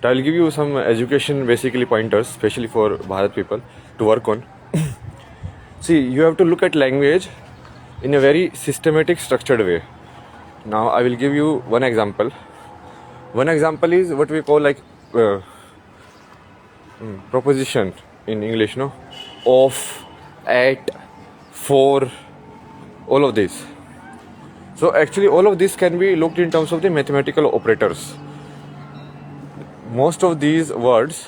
I'll give you some education basically pointers, especially for Bharat people to work on. See, you have to look at language in a very systematic, structured way. Now, I will give you one example. One example is what we call like proposition in English, no? Of, at, for, all of this. So actually all of this can be looked in terms of the mathematical operators. Most of these words,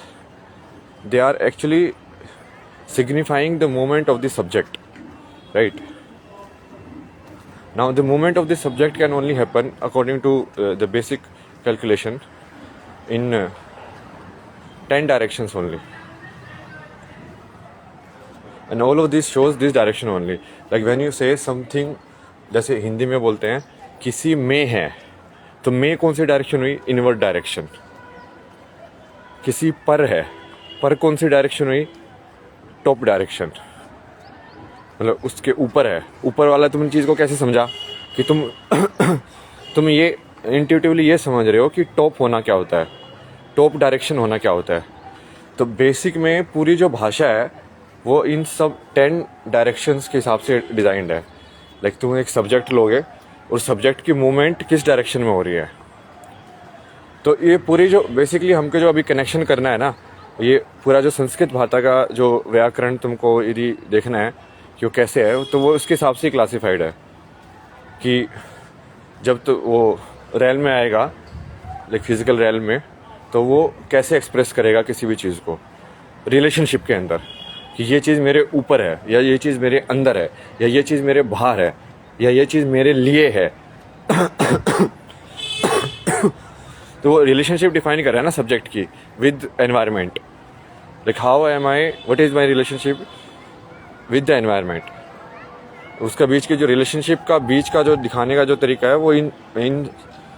they are actually signifying the movement of the subject, right? Now the movement of the subject can only happen according to the basic calculation in 10 directions only, and all of this shows this direction only. Like when you say something, जैसे हिंदी में बोलते हैं किसी में है, तो में कौन सी डायरेक्शन हुई? Inward direction. किसी पर है, पर कौन सी डायरेक्शन हुई? Top direction. मतलब उसके ऊपर है. ऊपर वाला तुमने चीज़ को कैसे समझा कि तुम ये इंट्यूटिवली ये समझ रहे हो कि टॉप होना क्या होता है, टॉप डायरेक्शन होना क्या होता है. तो बेसिक में पूरी जो भाषा है वो इन सब 10 डायरेक्शंस के हिसाब से डिज़ाइंड है. लाइक तुम एक सब्जेक्ट लोगे और सब्जेक्ट की मूवमेंट किस डायरेक्शन में हो रही है. तो ये पूरी जो बेसिकली हमको जो अभी कनेक्शन करना है ना, ये पूरा जो संस्कृत भाषा का जो व्याकरण तुमको यदि देखना है कि वो कैसे है, तो वो उसके हिसाब से क्लासिफाइड है कि जब तो वो रेल में आएगा, लाइक फिजिकल रेल में, तो वो कैसे एक्सप्रेस करेगा किसी भी चीज़ को रिलेशनशिप के अंदर, कि ये चीज़ मेरे ऊपर है, या ये चीज़ मेरे अंदर है, या ये चीज़ मेरे बाहर है, या ये चीज़ मेरे लिए है. तो वो रिलेशनशिप डिफाइन कर रहा है ना सब्जेक्ट की with environment. Like how am I, what is my relationship with the environment. उसका बीच के जो रिलेशनशिप का बीच का जो दिखाने का जो तरीका है वो इन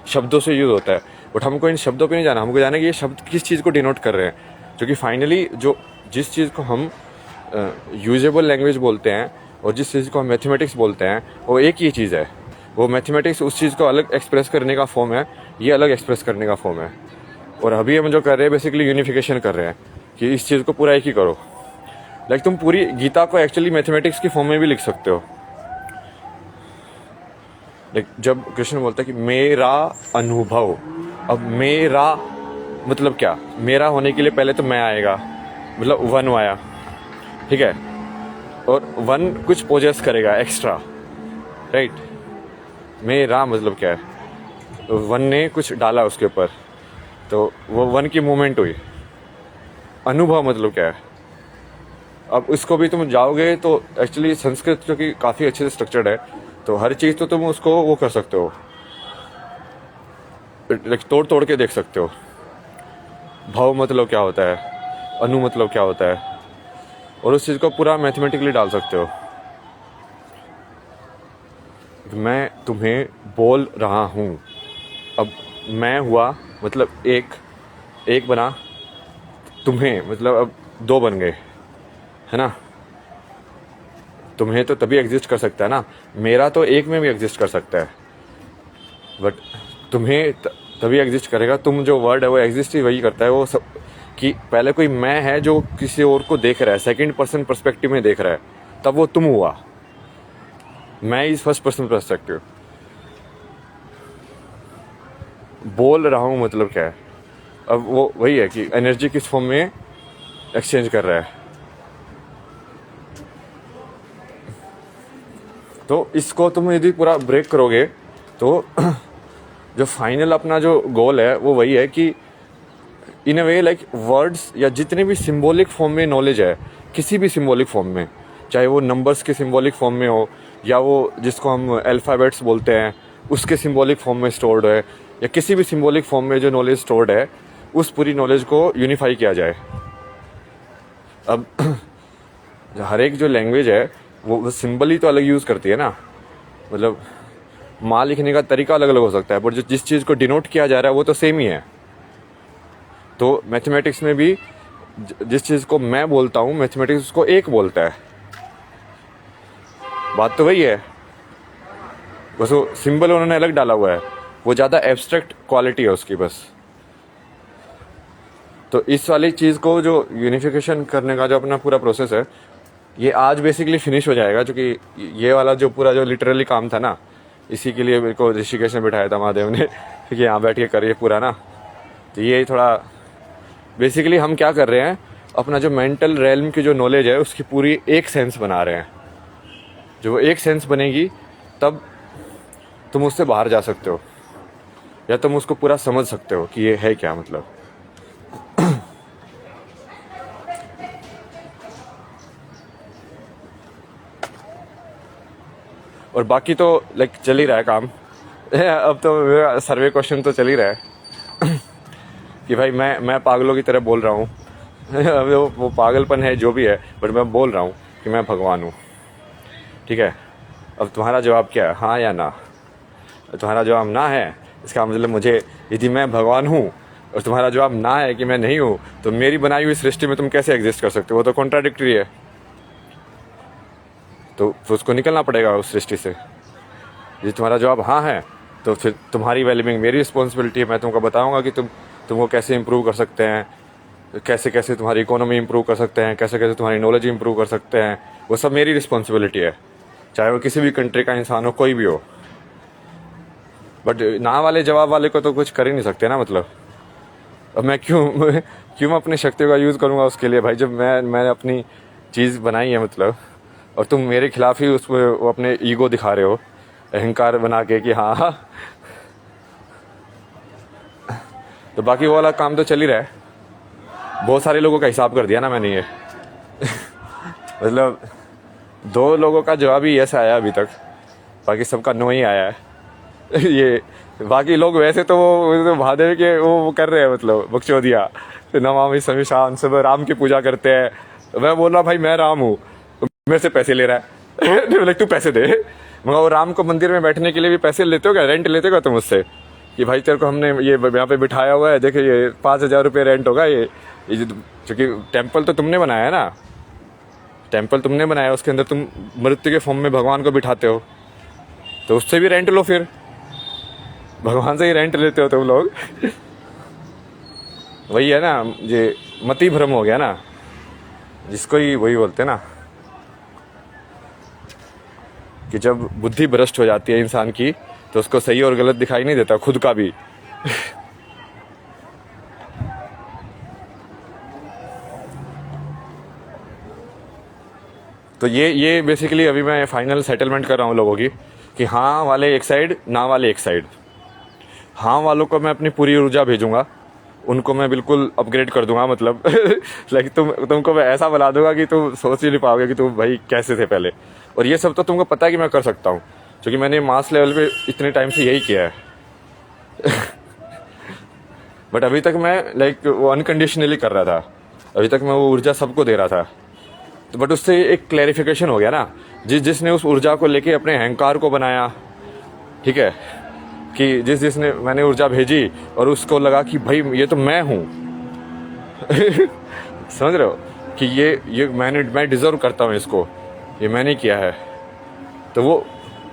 शब्दों से यूज़ होता है. बट हमको इन शब्दों पे नहीं जाना, हमको जाना कि ये शब्द किस चीज़ को डिनोट कर रहे हैं. क्योंकि फाइनली जो जिस चीज़ को हम यूजेबल लैंग्वेज बोलते हैं और जिस चीज़ को हम मैथमेटिक्स बोलते हैं वो एक ही चीज़ है. वो मैथमेटिक्स उस चीज़ को अलग एक्सप्रेस करने का फॉर्म है, ये अलग एक्सप्रेस करने का फॉर्म है. और अभी हम जो कर रहे हैं बेसिकली यूनिफिकेशन कर रहे हैं कि इस चीज़ को पूरा एक ही करो. लाइक तुम पूरी गीता को एक्चुअली मैथमेटिक्स की फॉर्म में भी लिख सकते हो. लाइक जब कृष्ण बोलता है कि मेरा अनुभव, अब मेरा मतलब क्या? मेरा होने के लिए पहले तो मैं आएगा, मतलब वन आया, ठीक है, और वन कुछ पोजेस करेगा एक्स्ट्रा, राइट. मेरा मतलब क्या है? तो वन ने कुछ डाला उसके ऊपर, तो वो वन की मूवमेंट हुई. अनुभव मतलब क्या है? अब इसको भी तुम जाओगे तो एक्चुअली संस्कृत जो कि काफ़ी अच्छे से स्ट्रक्चर्ड है, तो हर चीज़ तो तुम उसको वो कर सकते हो, तोड़ तोड़ के देख सकते हो. भाव मतलब क्या होता है, अनु मतलब क्या होता है, और उस चीज़ को पूरा मैथमेटिकली डाल सकते हो. मैं तुम्हें बोल रहा हूँ, अब मैं हुआ मतलब एक बना, तुम्हें मतलब अब 2 बन गए, है ना. तुम्हें तो तभी एग्जिस्ट कर सकता है ना, मेरा तो एक में भी एग्जिस्ट कर सकता है, बट तुम्हें तभी एग्जिस्ट करेगा. तुम जो वर्ड है वो एग्जिस्ट ही वही करता है वो सब, कि पहले कोई मैं है जो किसी और को देख रहा है, सेकंड पर्सन पर्सपेक्टिव में देख रहा है, तब वो तुम हुआ. मैं इज फर्स्ट पर्सन पर्सपेक्टिव. बोल रहा हूँ मतलब क्या है? अब वो वही है कि एनर्जी किस फॉर्म में एक्सचेंज कर रहा है. तो इसको तुम यदि पूरा ब्रेक करोगे तो जो फाइनल अपना जो गोल है वो वही है कि इन अ वे लाइक वर्ड्स या जितने भी सिंबॉलिक फॉर्म में नॉलेज है, किसी भी सिंबॉलिक फॉर्म में, चाहे वो नंबर्स के सिंबॉलिक फॉर्म में हो, या वो जिसको हम अल्फ़ाबेट्स बोलते हैं उसके सिंबॉलिक फॉर्म में स्टोर्ड है, या किसी भी सिंबॉलिक फॉर्म में जो नॉलेज स्टोर्ड है, उस पूरी नॉलेज को यूनिफाई किया जाए. अब हर एक जो लैंग्वेज है वो सिंबल ही तो अलग यूज़ करती है ना. मतलब माँ लिखने का तरीका अलग अलग हो सकता है, बट जो जिस चीज़ को डिनोट किया जा रहा है वो तो सेम ही है. तो मैथमेटिक्स में भी जिस चीज़ को मैं बोलता हूँ, मैथमेटिक्स उसको एक बोलता है. बात तो वही है, बस वो सिंबल उन्होंने अलग डाला हुआ है, वो ज़्यादा एब्स्ट्रैक्ट क्वालिटी है उसकी बस. तो इस वाली चीज़ को जो यूनिफिकेशन करने का जो अपना पूरा प्रोसेस है, ये आज बेसिकली फिनिश हो जाएगा, क्योंकि ये वाला जो पूरा जो लिटरली काम था ना, इसी के लिए मेरे को ऋषिकेश में बिठाया था महादेव ने कि यहाँ बैठ के करिए पूरा ना। तो ये थोड़ा बेसिकली हम क्या कर रहे हैं, अपना जो मेंटल रेल्म की जो नॉलेज है उसकी पूरी एक सेंस बना रहे हैं। जो वो एक सेंस बनेगी तब तुम उससे बाहर जा सकते हो, या तुम उसको पूरा समझ सकते हो कि ये है क्या मतलब। और बाकी तो लाइक चल ही रहा है काम। अब तो मेरा सर्वे क्वेश्चन तो चल ही रहा है कि भाई मैं पागलों की तरह बोल रहा हूँ। अब वो पागलपन है जो भी है, बट मैं बोल रहा हूँ कि मैं भगवान हूँ, ठीक है। अब तुम्हारा जवाब क्या है, हाँ या ना? तुम्हारा जवाब ना है, इसका मतलब मुझे, यदि मैं भगवान हूँ और तुम्हारा जवाब ना है कि मैं नहीं हूँ, तो मेरी बनाई हुई सृष्टि में तुम कैसे एग्जिस्ट कर सकते हो? वो तो कॉन्ट्राडिक्टरी है। तो उसको निकलना पड़ेगा उस सृष्टि से। यदि तुम्हारा जवाब हाँ है, तो फिर तुम्हारी वेलबींग मेरी रिस्पॉन्सिबिलिटी है। मैं तुमको बताऊंगा कि तुमको कैसे इंप्रूव कर सकते हैं, कैसे कैसे तुम्हारी इकोनॉमी इंप्रूव कर सकते हैं, कैसे कैसे तुम्हारी नॉलेज इंप्रूव कर सकते हैं। वो सब मेरी रिस्पॉन्सिबिलिटी है, चाहे वो किसी भी कंट्री का इंसान हो, कोई भी हो। बट ना वाले जवाब वाले को तो कुछ कर ही नहीं सकते ना, मतलब। अब मैं क्यों अपनी शक्तियों का यूज़ करूँगा उसके लिए भाई, जब मैंने अपनी चीज़ बनाई है, मतलब। और तुम मेरे खिलाफ ही उसमें वो अपने ईगो दिखा रहे हो, अहंकार बना के कि हाँ। तो बाकी वो वाला काम तो चल ही रहा है। बहुत सारे लोगों का हिसाब कर दिया ना मैंने ये। मतलब 2 लोगों का जवाब ही यस आया अभी तक, बाकी सबका नो ही आया है। ये बाकी लोग वैसे तो वो महादेव के वो कर रहे हैं, मतलब बकचोदिया, नमामि शमिशान, सब राम की पूजा करते हैं। मैं बोल रहा भाई मैं राम हूँ, मेरे से पैसे ले रहा है। बोले तू पैसे दे। मगर वो राम को मंदिर में बैठने के लिए भी पैसे लेते हो क्या? रेंट लेते हो तुम उससे कि भाई तेरे को हमने ये यहाँ पे बिठाया हुआ है, देखिए ये 5,000 रुपये रेंट होगा। ये क्योंकि टेम्पल तो तुमने बनाया है ना, टेम्पल तुमने बनाया, उसके अंदर तुम मृत्यु के फॉर्म में भगवान को बिठाते हो, तो उससे भी रेंट लो। फिर भगवान से ही रेंट लेते हो तुम लोग। वही है ना, ये मति भ्रम हो गया ना, जिसको ही वही बोलते हैं ना कि जब बुद्धि भ्रष्ट हो जाती है इंसान की, तो उसको सही और गलत दिखाई नहीं देता, खुद का भी। तो ये बेसिकली अभी मैं फाइनल सेटलमेंट कर रहा हूँ लोगों की कि हाँ वाले एक साइड, ना वाले एक साइड। हाँ वालों को मैं अपनी पूरी ऊर्जा भेजूंगा, उनको मैं बिल्कुल अपग्रेड कर दूंगा, मतलब लाइक तुमको मैं ऐसा बना दूंगा कि तुम सोच ही नहीं पाओगे कि तुम भाई कैसे थे पहले। और ये सब तो तुमको पता है कि मैं कर सकता हूँ, क्योंकि मैंने मास लेवल पे इतने टाइम से यही किया है। बट अभी तक मैं लाइक वो अनकंडीशनली कर रहा था, अभी तक मैं वो ऊर्जा सबको दे रहा था। तो बट उससे एक क्लैरिफिकेशन हो गया ना, जिसने उस ऊर्जा को लेके अपने अहंकार को बनाया, ठीक है, कि जिसने मैंने ऊर्जा भेजी और उसको लगा कि भाई ये तो मैं हूँ। समझ रहे हो कि ये मैं डिजर्व करता हूँ इसको, ये मैंने किया है। तो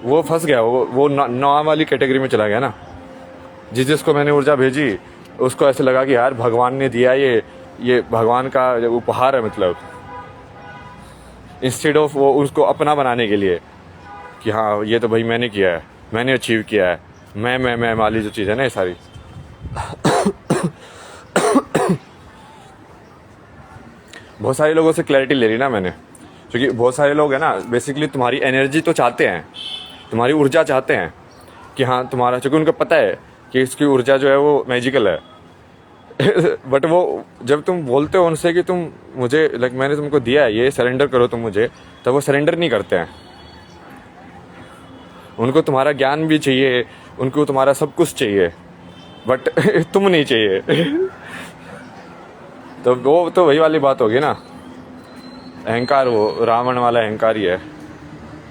वो फंस गया, वो ना वाली कैटेगरी में चला गया ना। जिसको मैंने ऊर्जा भेजी उसको ऐसे लगा कि यार भगवान ने दिया, ये भगवान का उपहार है, मतलब। इंस्टेड ऑफ वो उसको अपना बनाने के लिए कि हाँ ये तो भाई मैंने किया है, मैंने अचीव किया है, मैं वाली जो चीज़ है ना, ये सारी। बहुत सारे लोगों से क्लैरिटी ले ली ना मैंने, क्योंकि बहुत सारे लोग हैं ना बेसिकली तुम्हारी एनर्जी तो चाहते हैं, तुम्हारी ऊर्जा चाहते हैं कि हाँ तुम्हारा, क्योंकि उनको पता है कि इसकी ऊर्जा जो है वो मैजिकल है। बट वो जब तुम बोलते हो उनसे कि तुम मुझे लाइक मैंने तुमको दिया है, ये सरेंडर करो तुम मुझे, तब वो सरेंडर नहीं करते हैं। उनको तुम्हारा ज्ञान भी चाहिए, उनको तुम्हारा सब कुछ चाहिए, बट तुम नहीं चाहिए। तो वो तो वही वाली बात होगी ना, अहंकार, वो रावण वाला अहंकार ही है।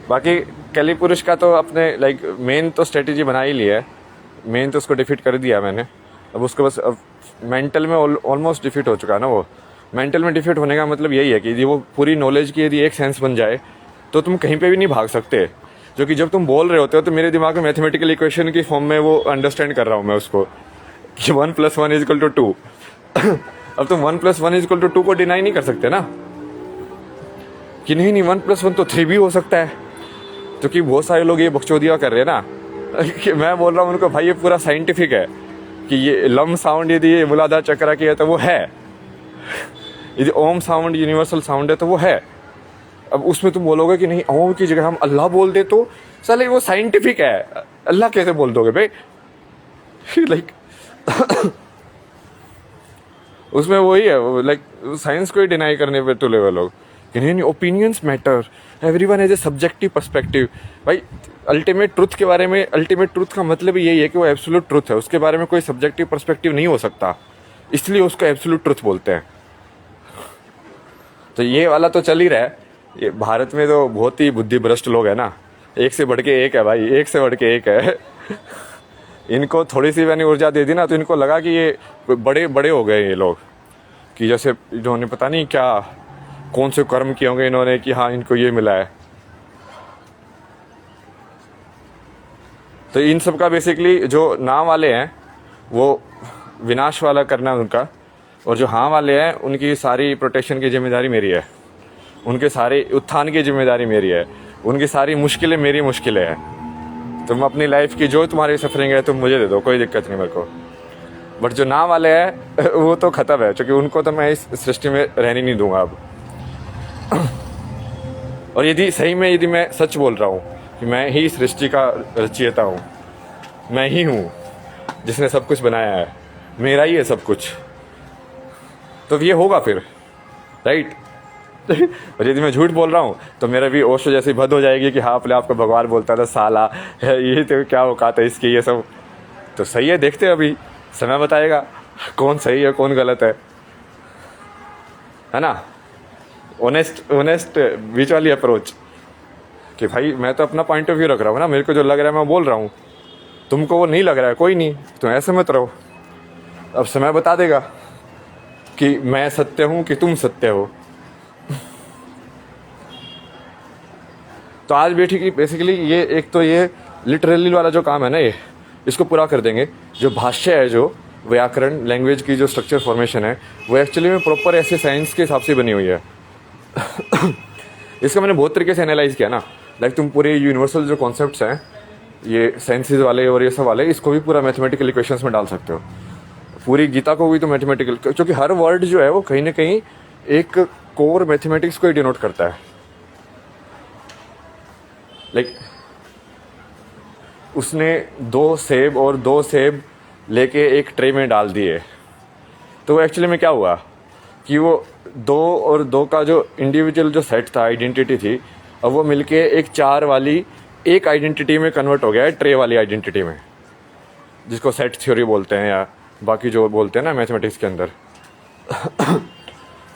बाकी कली पुरुष का तो अपने लाइक मेन तो स्ट्रेटेजी बना ही लिया है, मेन तो उसको डिफीट कर दिया मैंने। अब उसको बस अब मेंटल में ऑलमोस्ट डिफीट हो चुका है ना। वो मेंटल में डिफीट होने का मतलब यही है कि यदि वो पूरी नॉलेज की यदि एक सेंस बन जाए तो तुम कहीं पे भी नहीं भाग सकते। जो कि जब तुम बोल रहे होते हो तो मेरे दिमाग में मैथमेटिकल इक्वेशन की फॉर्म में वो अंडरस्टैंड कर रहा हूँ मैं उसको कि 1 + 1 = 2। अब तुम 1+1=2 को डिनाई नहीं कर सकते ना कि नहीं नहीं 1+1 तो 3 भी हो सकता है। तो कि बहुत सारे लोग ये बकचोदिया कर रहे हैं ना कि मैं बोल रहा हूँ उनको भाई ये पूरा साइंटिफिक है कि ये लम साउंड यदि ये मूलाधार चक्र की है तो वो है, यदि ओम साउंड यूनिवर्सल साउंड है तो वो है। अब उसमें तुम बोलोगे कि नहीं ओम की जगह हम अल्लाह बोल दे तो साले वो साइंटिफिक है, अल्लाह कैसे बोल दोगे भाई लाइक उसमें वही है लाइक साइंस को ही डिनाई करने पे तुले हुए लोग कि नहीं नहीं opinions matter, everyone has a subjective perspective. भाई अल्टीमेट ट्रुथ के बारे में, अल्टीमेट ट्रुथ का मतलब यही है कि वो एब्सोल्यूट ट्रुथ है, उसके बारे में कोई सब्जेक्टिव पर्सपेक्टिव नहीं हो सकता, इसलिए उसको एब्सोल्यूट ट्रुथ बोलते हैं। तो ये वाला तो चल ही रहा है। ये भारत में तो बहुत ही बुद्धि भ्रष्ट लोग हैं ना, एक से बढ़ के एक है भाई, एक से बढ़ के एक है इनको थोड़ी सी मैंने ऊर्जा दे दी ना तो इनको लगा कि ये बड़े बड़े हो गए ये लोग, कि जैसे इन्होंने पता नहीं क्या कौन से कर्म किए होंगे इन्होंने कि हाँ इनको ये मिला है। तो इन सब का बेसिकली जो नाम वाले हैं वो विनाश वाला करना है उनका, और जो हाँ वाले हैं उनकी सारी प्रोटेक्शन की जिम्मेदारी मेरी है, उनके सारे उत्थान की जिम्मेदारी मेरी है, उनकी सारी मुश्किलें मेरी मुश्किलें हैं। तुम अपनी लाइफ की जो तुम्हारी सफरिंग है तुम मुझे दे दो, कोई दिक्कत नहीं मेरे को। बट जो नाम वाले हैं वो तो ख़त्म है, क्योंकि उनको तो मैं इस सृष्टि में रहने नहीं दूंगा अब। और यदि सही में यदि मैं सच बोल रहा हूँ कि मैं ही सृष्टि का रचयिता हूँ, मैं ही हूँ जिसने सब कुछ बनाया है, मेरा ही है सब कुछ, तो ये होगा फिर, राइट और यदि मैं झूठ बोल रहा हूँ तो मेरा भी ओशो जैसी भद हो जाएगी कि हाँ अपने आप को भगवान बोलता था साला ये तो क्या औकात है इसकी, ये सब तो सही है। देखते हैं अभी समय बताएगा कौन सही है कौन गलत है ना। ऑनेस्ट बीच वाली अप्रोच कि भाई मैं तो अपना पॉइंट ऑफ व्यू रख रहा हूँ ना, मेरे को जो लग रहा है मैं बोल रहा हूँ, तुमको वो नहीं लग रहा है कोई नहीं, तुम ऐसे मत रहो, अब समय बता देगा कि मैं सत्य हूँ कि तुम सत्य हो। तो आज बैठी की बेसिकली ये एक तो ये लिटरली वाला जो काम है ना, ये इसको पूरा कर देंगे। जो भाष्य है, जो व्याकरण लैंग्वेज की जो स्ट्रक्चर फॉर्मेशन है, वो एक्चुअली में प्रॉपर ऐसे साइंस के हिसाब से बनी हुई है इसका मैंने बहुत तरीके से एनालाइज किया ना, लाइक तुम पूरे यूनिवर्सल जो कॉन्सेप्ट्स हैं ये साइंसेज वाले और ये सब वाले, इसको भी पूरा मैथमेटिकल इक्वेशंस में डाल सकते हो। पूरी गीता को भी तो मैथमेटिकल, क्योंकि हर वर्ड जो है वो कहीं ना कहीं एक कोर मैथमेटिक्स को ही डिनोट करता है। लाइक उसने 2 सेब और 2 सेब लेके एक ट्रे में डाल दिए, तो एक्चुअली में क्या हुआ कि वो 2 और 2 का जो इंडिविजुअल जो सेट था, आइडेंटिटी थी, अब वो मिलके एक 4 वाली एक आइडेंटिटी में कन्वर्ट हो गया है, ट्रे वाली आइडेंटिटी में, जिसको सेट थ्योरी बोलते हैं या बाकी जो बोलते हैं ना मैथमेटिक्स के अंदर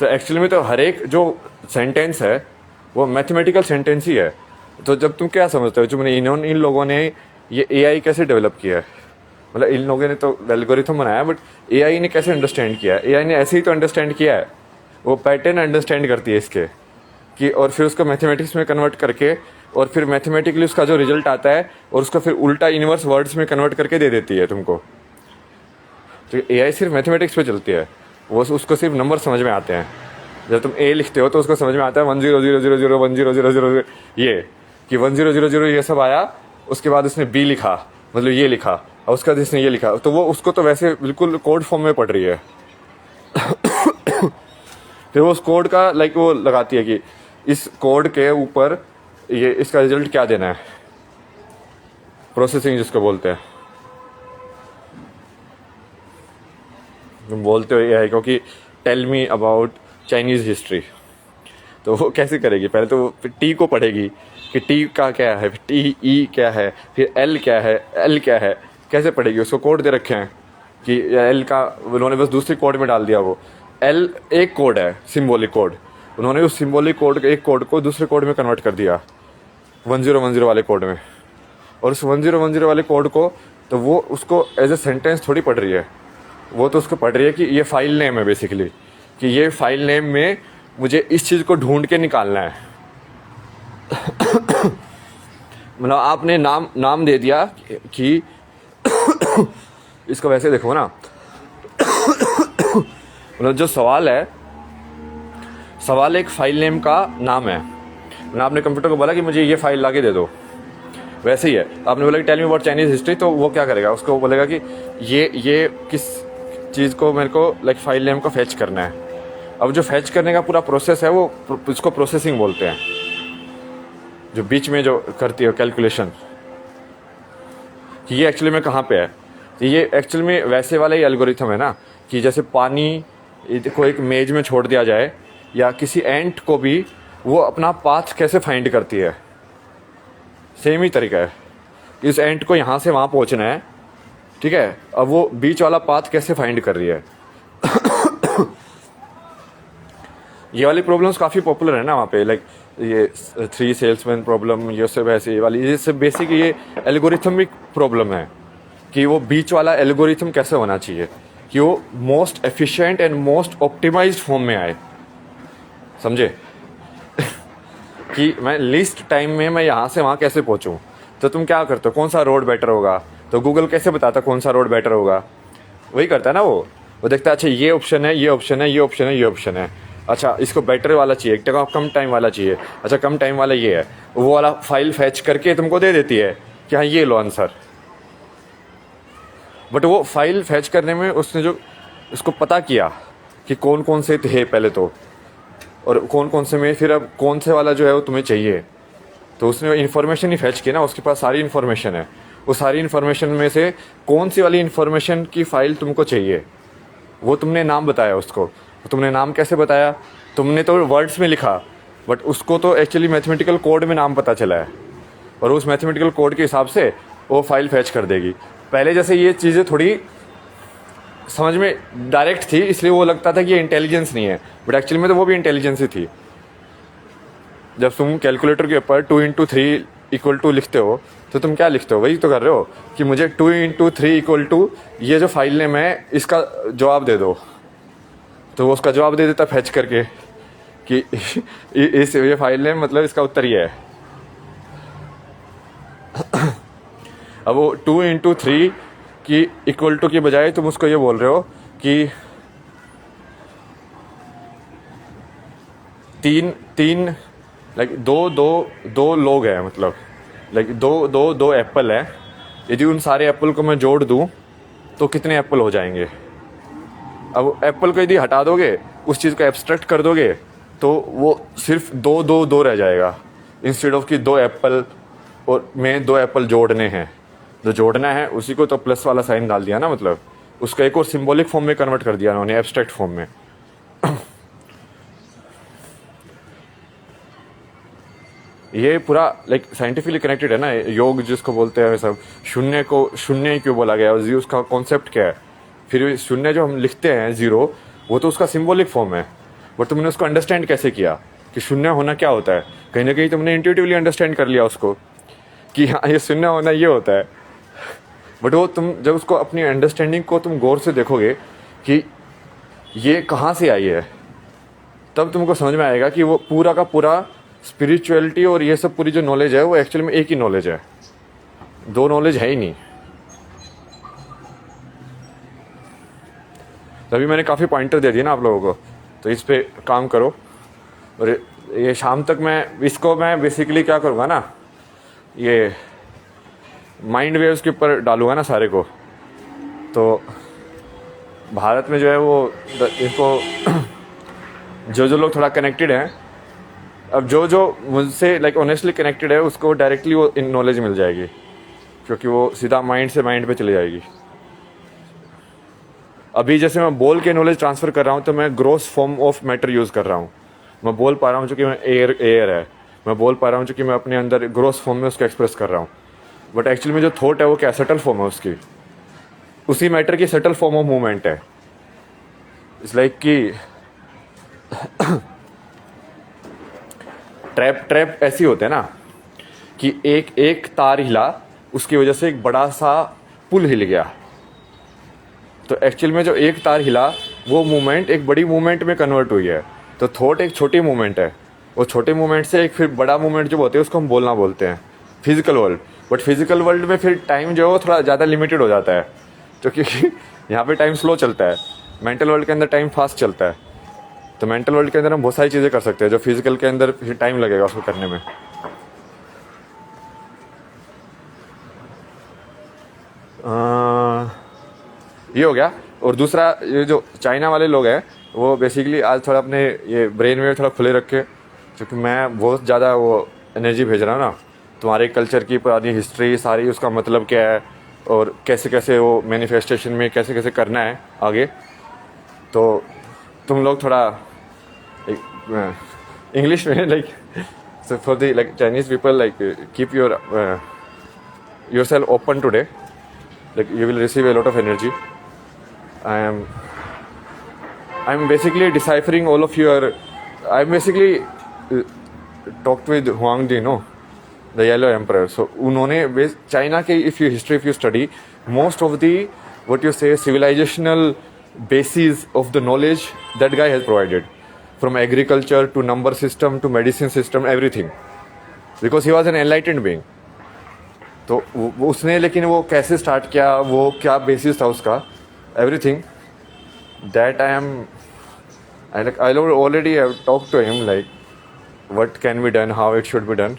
तो एक्चुअली में तो हर एक जो सेंटेंस है वो मैथमेटिकल सेंटेंस ही है। तो जब तुम क्या समझते हो, जो इन लोगों ने ये एआई कैसे डेवलप किया है, मतलब इन लोगों ने तो एल्गोरिथम बनाया, बट एआई ने कैसे अंडरस्टैंड किया है? एआई ने ऐसे ही तो अंडरस्टैंड किया है, वो पैटर्न अंडरस्टैंड करती है इसके कि, और फिर उसको मैथमेटिक्स में कन्वर्ट करके, और फिर मैथमेटिकली उसका जो रिजल्ट आता है और उसको फिर उल्टा इनवर्स वर्ड्स में कन्वर्ट करके दे देती है तुमको। तो एआई सिर्फ मैथमेटिक्स पे चलती है, वो उसको सिर्फ नंबर समझ में आते हैं। जब तुम ए लिखते हो तो उसको समझ में आता है 100010001000 ये कि 1000 ये सब आया, उसके बाद उसने बी लिखा, मतलब ये लिखा, और उसके बाद इसने ये लिखा, तो वो उसको तो वैसे बिल्कुल कोड फॉर्म में पढ़ रही है फिर वो उस कोड का लाइक वो लगाती है कि इस कोड के ऊपर ये इसका रिजल्ट क्या देना है, प्रोसेसिंग जिसको बोलते हैं। तुम बोलते हो एआई को कि tell me about Chinese history, तो वो कैसे करेगी? पहले तो वो टी को पढ़ेगी कि टी का क्या है, टी ई क्या है, फिर एल क्या है, एल क्या है, कैसे पढ़ेगी? उसको कोड दे रखे हैं कि एल का उन्होंने बस दूसरी कोड में डाल दिया। वो एल एक कोड है, सिम्बॉलिक कोड, उन्होंने उस सिम्बॉलिक कोड एक कोड को दूसरे कोड में कन्वर्ट कर दिया 1010 वाले कोड में, और उस 1010 वाले कोड को तो वो उसको एज ए सेंटेंस थोड़ी पढ़ रही है, वो तो उसको पढ़ रही है कि ये फाइल नेम है बेसिकली, कि ये फाइल नेम में मुझे इस चीज़ को ढूंढ के निकालना है मतलब आपने नाम दे दिया कि इसको वैसे देखो ना मतलब जो सवाल है, सवाल एक फाइल नेम का नाम है। मैंने आपने कंप्यूटर को बोला कि मुझे ये फाइल ला के दे दो, वैसे ही है। आपने बोला कि tell me about Chinese history, तो वो क्या करेगा, उसको बोलेगा कि ये किस चीज़ को मेरे को लाइक फाइल नेम को फैच करना है। अब जो फैच करने का पूरा प्रोसेस है वो इसको प्रोसेसिंग बोलते हैं, जो बीच में जो करती है कैलकुलेशन कि ये एक्चुअली में कहाँ पे है। तो ये एक्चुअली में वैसे वाला ही एल्गोरिथम है ना, कि जैसे पानी को एक मेज में छोड़ दिया जाए, या किसी एंट को भी वो अपना पाथ कैसे फाइंड करती है, सेम ही तरीका है। इस एंट को यहाँ से वहाँ पहुँचना है, ठीक है, अब वो बीच वाला पाथ कैसे फाइंड कर रही है। ये वाली प्रॉब्लम्स काफ़ी पॉपुलर है ना वहाँ पे, लाइक ये 3 सेल्समैन प्रॉब्लम, ये सब ऐसे वाली, ये सब बेसिक ये एल्गोरिथमिक प्रॉब्लम है कि वो बीच वाला एल्गोरिथम कैसे होना चाहिए कि वो most efficient and most optimized form में आए, समझे। कि मैं लीस्ट टाइम में मैं यहाँ से वहाँ कैसे पहुँचूँ। तो तुम क्या करते हो, कौन सा रोड बेटर होगा, तो गूगल कैसे बताता कौन सा रोड बेटर होगा, वही करता है ना वो देखता है अच्छा ये ऑप्शन है, ये ऑप्शन है, ये ऑप्शन है, ये ऑप्शन है, अच्छा इसको बेटर वाला चाहिए, कम टाइम वाला चाहिए, अच्छा कम टाइम वाला ये है, वो वाला फाइल फैच करके तुमको दे देती है कि हाँ ये लो आंसर। बट वो फाइल फैच करने में उसने जो उसको पता किया कि कौन कौन से थे पहले तो, और कौन कौन से में फिर अब कौन से वाला जो है वो तुम्हें चाहिए, तो उसने इन्फॉर्मेशन ही फैच की ना, उसके पास सारी इन्फॉर्मेशन है। वो सारी इन्फॉर्मेशन में से कौन सी वाली इन्फॉर्मेशन की फ़ाइल तुमको चाहिए, वो तुमने नाम बताया उसको। तुमने नाम कैसे बताया, तुमने तो वर्ड्स में लिखा, बट उसको तो एक्चुअली मैथमेटिकल कोड में नाम पता चला है, और उस मैथमेटिकल कोड के हिसाब से वो फाइल फैच कर देगी। पहले जैसे ये चीज़ें थोड़ी समझ में डायरेक्ट थी, इसलिए वो लगता था कि ये इंटेलिजेंस नहीं है, बट एक्चुअली में तो वो भी इंटेलिजेंस ही थी। जब तुम कैलकुलेटर के ऊपर 2 × 3 = 2 लिखते हो, तो तुम क्या लिखते हो, वही तो कर रहे हो कि मुझे 2 × 3 = 2 ये जो फाइल नेम है इसका जवाब दे दो, तो वो उसका जवाब दे देता फैच करके कि इस ये फाइल नेम मतलब इसका उत्तर ये है। अब वो 2 × 3 की = की बजाय तुम उसको ये बोल रहे हो कि तीन लाइक दो लोग हैं, मतलब लाइक दो एप्पल है, यदि उन सारे एप्पल को मैं जोड़ दूं तो कितने एप्पल हो जाएंगे। अब एप्पल को यदि हटा दोगे, उस चीज़ को एब्स्ट्रैक्ट कर दोगे, तो वो सिर्फ दो रह जाएगा, इंस्टेड ऑफ कि 2 एप्पल और में 2 एप्पल जोड़ने हैं। जो जोड़ना है उसी को तो प्लस वाला साइन डाल दिया ना, मतलब उसका एक और सिंबॉलिक फॉर्म में कन्वर्ट कर दिया उन्होंने, एब्स्ट्रैक्ट फॉर्म में। ये पूरा लाइक साइंटिफिकली कनेक्टेड है ना, योग जिसको बोलते हैं सब। शून्य को शून्य क्यों बोला गया, और उसका कॉन्सेप्ट क्या है। फिर शून्य जो हम लिखते हैं 0, वो तो उसका सिंबॉलिक फॉर्म है, बट तुमने उसको अंडरस्टैंड कैसे किया कि शून्य होना क्या होता है। कहीं ना कहीं तुमने इंट्यूटिवली अंडरस्टैंड कर लिया उसको कि हाँ ये शून्य होना ये होता है, बट वो तुम जब उसको अपनी अंडरस्टैंडिंग को तुम गौर से देखोगे कि ये कहाँ से आई है, तब तुमको समझ में आएगा कि वो पूरा का पूरा स्पिरिचुअलिटी और ये सब पूरी जो नॉलेज है वो एक्चुअली में एक ही नॉलेज है, 2 नॉलेज है ही नहीं। तभी मैंने काफ़ी पॉइंटर दे दिए ना आप लोगों को, तो इस पे काम करो। और ये शाम तक मैं बेसिकली क्या करूँगा ना, ये माइंड वेव्स के ऊपर डालूंगा ना सारे को। तो भारत में जो है वो इसको जो लोग थोड़ा कनेक्टेड हैं, अब जो मुझसे लाइक ऑनेस्टली कनेक्टेड है, उसको डायरेक्टली वो इन नॉलेज मिल जाएगी, क्योंकि वो सीधा माइंड से माइंड पे चली जाएगी। अभी जैसे मैं बोल के नॉलेज ट्रांसफ़र कर रहा हूँ, तो मैं gross form of matter use कर रहा हूँ। मैं बोल पा रहा हूँ चूँकि मैं एयर है, मैं बोल पा रहा हूँ चूँकि मैं अपने अंदर ग्रॉस फॉर्म में उसको एक्सप्रेस कर रहा हूँ। बट एक्चुअली में जो थॉट है वो क्या सटल फॉर्म है उसकी, उसी मैटर की सटल फॉर्म ऑफ मूवमेंट है। इट्स लाइक कि ट्रैप ऐसी होते हैं ना कि एक तार हिला, उसकी वजह से एक बड़ा सा पुल हिल गया। तो एक्चुअल में जो एक तार हिला, वो मूवमेंट एक बड़ी मूवमेंट में कन्वर्ट हुई है। तो थॉट एक छोटी मूवमेंट है, वो छोटे मूवमेंट से एक फिर बड़ा मूवमेंट जो होते हैं उसको हम बोलना बोलते हैं, physical world. But physical world में फिर टाइम जो है वो थोड़ा ज़्यादा लिमिटेड हो जाता है, क्योंकि यहाँ पे टाइम स्लो चलता है। मेंटल वर्ल्ड के अंदर टाइम फास्ट चलता है, तो मेंटल वर्ल्ड के अंदर हम बहुत सारी चीज़ें कर सकते हैं जो फिजिकल के अंदर टाइम लगेगा उसको करने में। ये हो गया। और दूसरा, ये जो चाइना वाले लोग हैं वो बेसिकली आज थोड़ा अपने ये ब्रेन में थोड़ा खुले रखे, क्योंकि मैं बहुत ज़्यादा वो एनर्जी भेज रहा हूँ ना, तुम्हारे कल्चर की पुरानी हिस्ट्री सारी, उसका मतलब क्या है और कैसे कैसे वो मैनिफेस्टेशन में कैसे कैसे करना है आगे। तो तुम लोग थोड़ा इंग्लिश में like, so for the like Chinese people, like keep your yourself open today, like you will receive a lot of energy. I'm basically deciphering all of your, I'm basically talked with Huangdi, no, the Yellow Emperor. So उन्होंने China के if you study, most of the what you say civilizational basis of the knowledge that guy has provided, from agriculture to number system to medicine system, everything, because he was an enlightened being. तो उसने, लेकिन वो कैसे start किया, वो क्या basis था उसका, everything that I already have talked to him, like what can be done, how it should be done.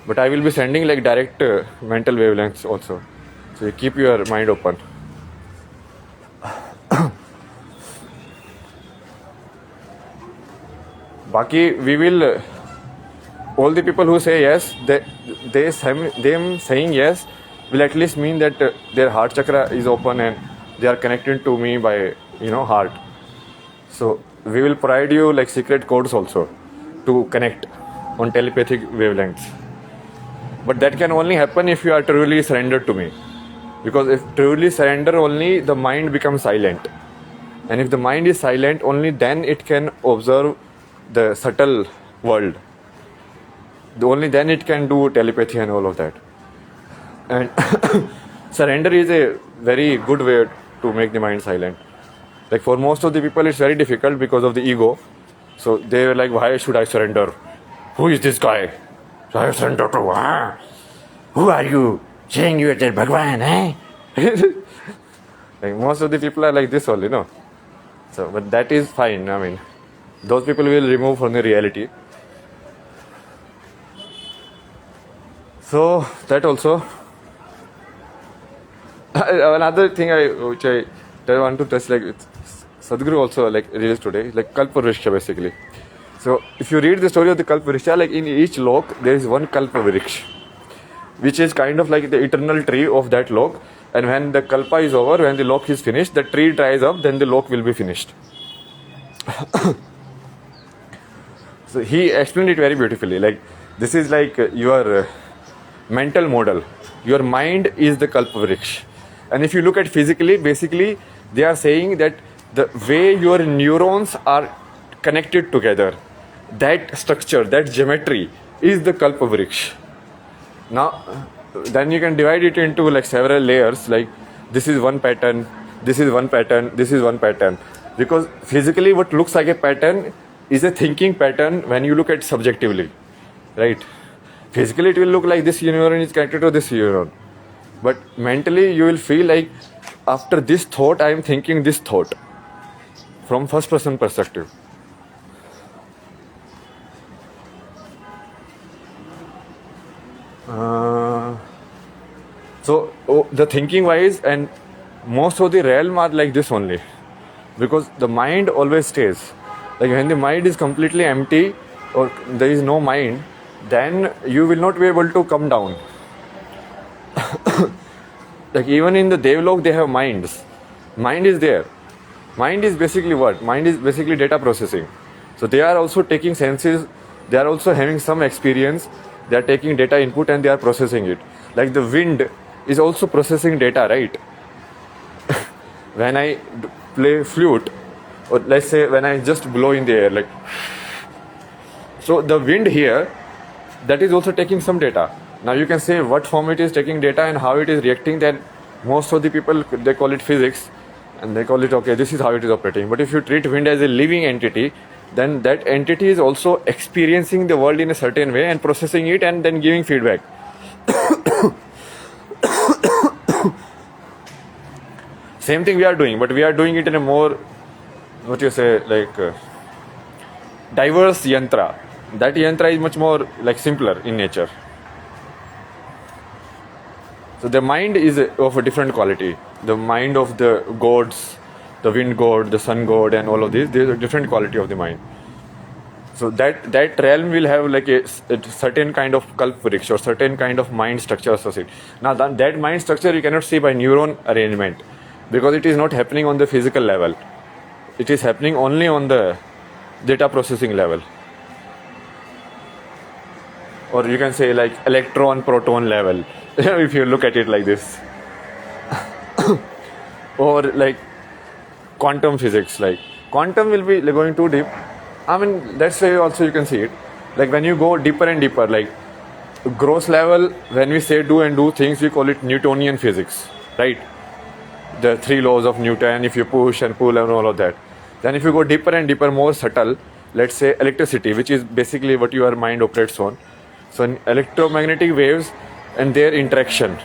But I will be sending like direct mental wavelengths also, so you keep your mind open. Baki, we will all the people who say yes, them saying yes will at least mean that their heart chakra is open and they are connected to me by heart. So we will provide you like secret codes also to connect on telepathic wavelengths. But that can only happen if you are truly surrendered to me, because if truly surrender, only the mind becomes silent, and if the mind is silent, only then it can observe the subtle world. Only then it can do telepathy and all of that. And surrender is a very good way to make the mind silent. Like for most of the people it's very difficult because of the ego. So they were like, why should I surrender? Who is this guy? So I surrender to, who are you? Saying you are the Bhagwan, eh? Like most of the people are like this only, no? So, but that is fine. I mean, those people will remove from the reality. So that also. Another thing which I want to touch, like Sadhguru also like released today, like Kalpa Vriksha basically. So if you read the story of the Kalpa Vriksha, like in each lok there is one Kalpa Vriksha, which is kind of like the eternal tree of that lok. And when the Kalpa is over, when the lok is finished, the tree dries up, then the lok will be finished. So he explained it very beautifully. Like this is like your mental model. Your mind is the Kalpa Vriksha. And if you look at physically, basically they are saying that the way your neurons are connected together, that structure, that geometry is the Kalpa Vriksha. Now, then you can divide it into like several layers, like this is one pattern, this is one pattern, this is one pattern. Because physically what looks like a pattern is a thinking pattern when you look at subjectively, right? Physically it will look like this neuron is connected to this neuron. But mentally you will feel like after this thought I am thinking this thought from first person perspective. So the thinking wise and most of the realm are like this only, because the mind always stays. Like when the mind is completely empty or there is no mind, then you will not be able to come down. Like even in the Devlok they have minds. Mind is there. Mind is basically what? Mind is basically data processing. So they are also taking senses, they are also having some experience, they are taking data input and they are processing it. Like the wind is also processing data, right? When I play flute, or let's say when I just blow in the air, like, so the wind here, that is also taking some data. Now you can say what form it is taking data and how it is reacting. Then most of the people, they call it physics and they call it, okay, this is how it is operating. But if you treat wind as a living entity, then that entity is also experiencing the world in a certain way and processing it and then giving feedback. Same thing we are doing, but we are doing it in a more, what you say, like diverse yantra. That yantra is much more like simpler in nature. So the mind is of a different quality. The mind of the gods, the wind god, the sun god, and all of these, there's a different quality of the mind. So that realm will have like a certain kind of kalpvriksha or certain kind of mind structure associated. Now that mind structure you cannot see by neuron arrangement, because it is not happening on the physical level. It is happening only on the data processing level, or you can say like electron proton level if you look at it like this. Or like quantum physics, like quantum will be like going too deep. I mean, that's why also you can see it. Like when you go deeper and deeper, like gross level, when we say do and do things, we call it Newtonian physics, right? The 3 laws of Newton, if you push and pull and all of that. Then if you go deeper and deeper, more subtle, let's say electricity, which is basically what your mind operates on. So electromagnetic waves and their interaction,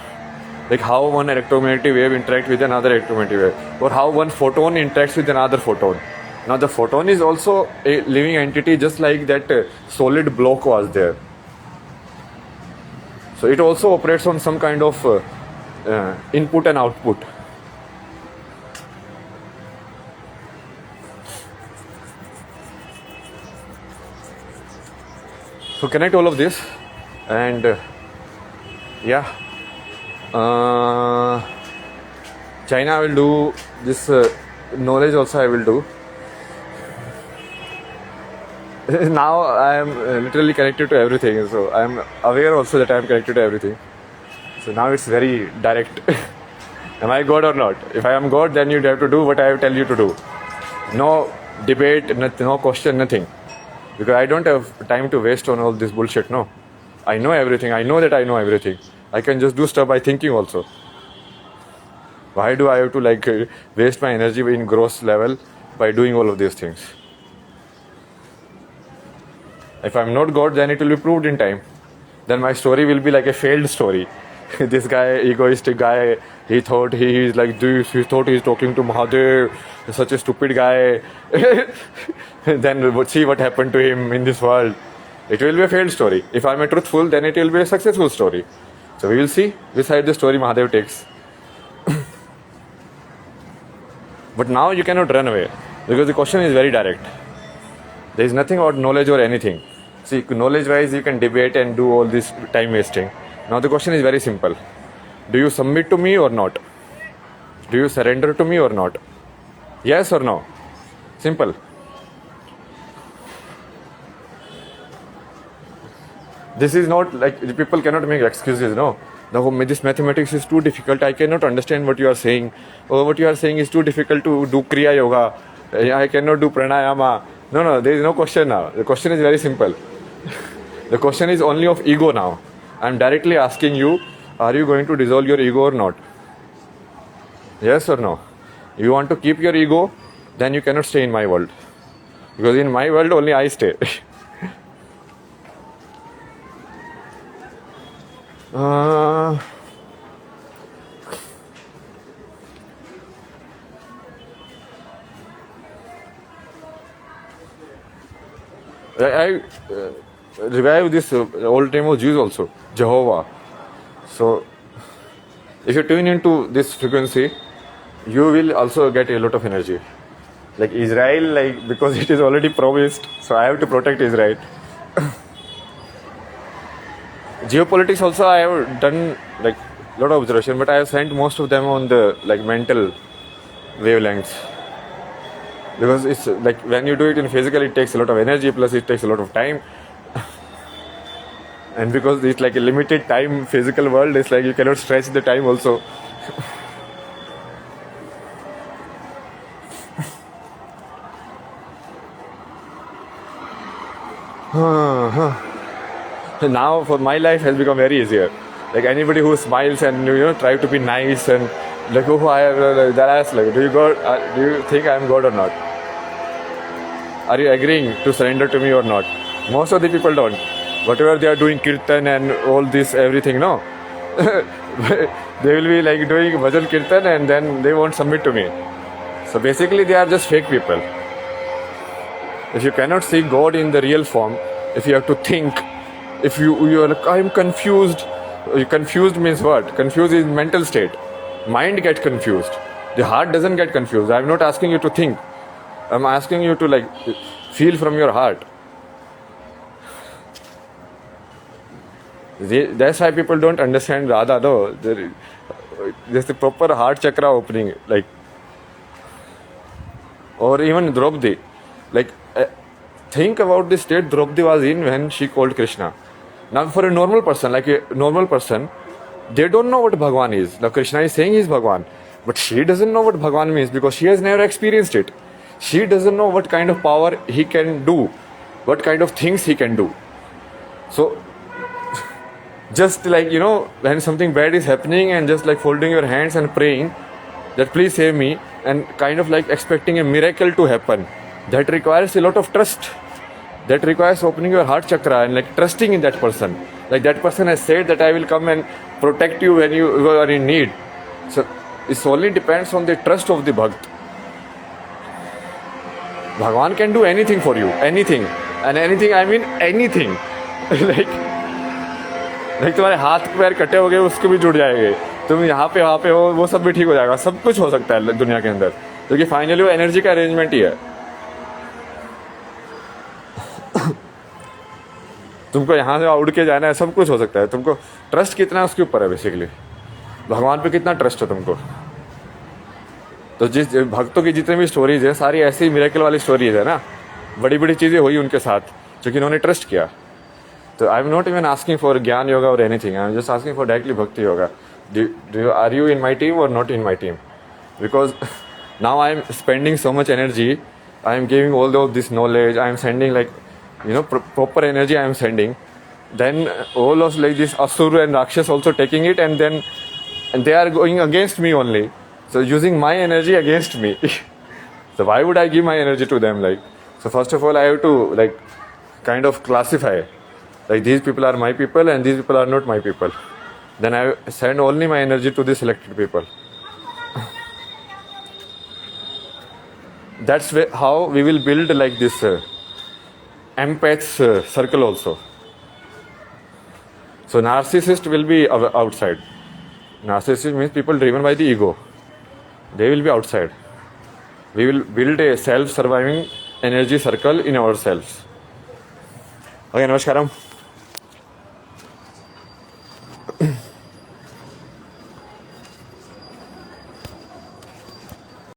like how one electromagnetic wave interacts with another electromagnetic wave, or how one photon interacts with another photon. Now the photon is also a living entity, just like that solid block was there. So it also operates on some kind of input and output. So connect all of this, and yeah, China will do this, knowledge also I will do. Now I am literally connected to everything, so I am aware also that I am connected to everything. So now it's very direct. Am I God or not? If I am God, then you have to do what I tell you to do. No debate, no question, nothing. Because I don't have time to waste on all this bullshit, no. I know everything. I know that I know everything. I can just do stuff by thinking also. Why do I have to like waste my energy in gross level by doing all of these things? If I'm not God, then it will be proved in time. Then my story will be like a failed story. This guy, egoistic guy, he thought he is like this, he thought he's talking to Mahadev, such a stupid guy. Then see what happened to him in this world. It will be a failed story. If I'm a truthful, then it will be a successful story. So we will see which side the story Mahadev takes. But now you cannot run away, because the question is very direct. There is nothing about knowledge or anything. See, knowledge wise you can debate and do all this time wasting. Now the question is very simple. Do you submit to me or not? Do you surrender to me or not? Yes or no? Simple. This is not like people cannot make excuses, no. This mathematics is too difficult. I cannot understand what you are saying. Or what you are saying is too difficult to do Kriya Yoga. I cannot do Pranayama. No, there is no question now. The question is very simple. The question is only of ego now. I am directly asking you, are you going to dissolve your ego or not? Yes or no? If you want to keep your ego, then you cannot stay in my world. Because in my world only I stay. I revive this old name of Jews also, Jehovah. So, if you tune into this frequency, you will also get a lot of energy. Like Israel, like because it is already promised, so I have to protect Israel. Geopolitics also I have done like a lot of observation, but I have sent most of them on the like mental wavelengths. Because it's like when you do it in physical, it takes a lot of energy, plus it takes a lot of time. And because it's like a limited time physical world, it's like you cannot stretch the time also. Now for my life has become very easier. Like anybody who smiles and try to be nice and like they'll ask like, do you think I am God or not? Are you agreeing to surrender to me or not? Most of the people don't. Whatever they are doing kirtan and all this everything, no. They will be like doing bhajan kirtan and then they won't submit to me. So basically, they are just fake people. If you cannot see God in the real form, if you have to think, if you are like, I'm confused. Confused means what? Confused is mental state. Mind gets confused. The heart doesn't get confused. I'm not asking you to think. I'm asking you to like feel from your heart. That's why people don't understand Radha though. There's the proper heart chakra opening, like, or even Draupadi. Like, think about the state Draupadi was in when she called Krishna. Now, for a normal person, like a normal person, they don't know what Bhagwan is. Now, Krishna is saying he's Bhagwan, but she doesn't know what Bhagwan means because she has never experienced it. She doesn't know what kind of power he can do, what kind of things he can do. So, just like, when something bad is happening and just like folding your hands and praying that please save me and kind of like expecting a miracle to happen, that requires a lot of trust. That requires opening your heart chakra and like trusting in that person. Like that person has said that I will come and protect you when you are in need. So it solely depends on the trust of the Bhakt. Bhagwan can do anything for you, anything. And anything, I mean anything. like तुम्हारे हाथ पैर कटे हो गए उसको भी जुड़ जाएंगे. तुम यहाँ पे वहाँ पे हो वो सब भी ठीक हो जाएगा. सब कुछ हो सकता है दुनिया के अंदर, क्योंकि फाइनली वो एनर्जी का अरेंजमेंट ही है. तुमको यहाँ से उड़ के जाना है, सब कुछ हो सकता है. तुमको ट्रस्ट कितना है उसके ऊपर है बेसिकली. भगवान पे कितना ट्रस्ट है तुमको. तो जिस भक्तों की जितनी भी स्टोरीज है सारी ऐसी मिरेकल वाली स्टोरीज है ना. बड़ी बड़ी चीज़ें हुई उनके साथ क्योंकि उन्होंने ट्रस्ट किया. तो I am not even asking for gyan yoga or anything. I am just asking for directly bhakti yoga. Are you in my team or not in my team? Because now I am spending so much energy. I am giving all of this knowledge. I am sending like proper energy I am sending. Then all of like this Asura and Rakshas also taking it and they are going against me only. So using my energy against me. So why would I give my energy to them? Like, so first of all I have to like kind of classify. Like these people are my people and these people are not my people. Then I send only my energy to the selected people. That's how we will build like this empath's circle also. So narcissist will be outside. Narcissist means people driven by the ego. They will be outside. We will build a self-surviving energy circle in ourselves. Okay, namaskaram.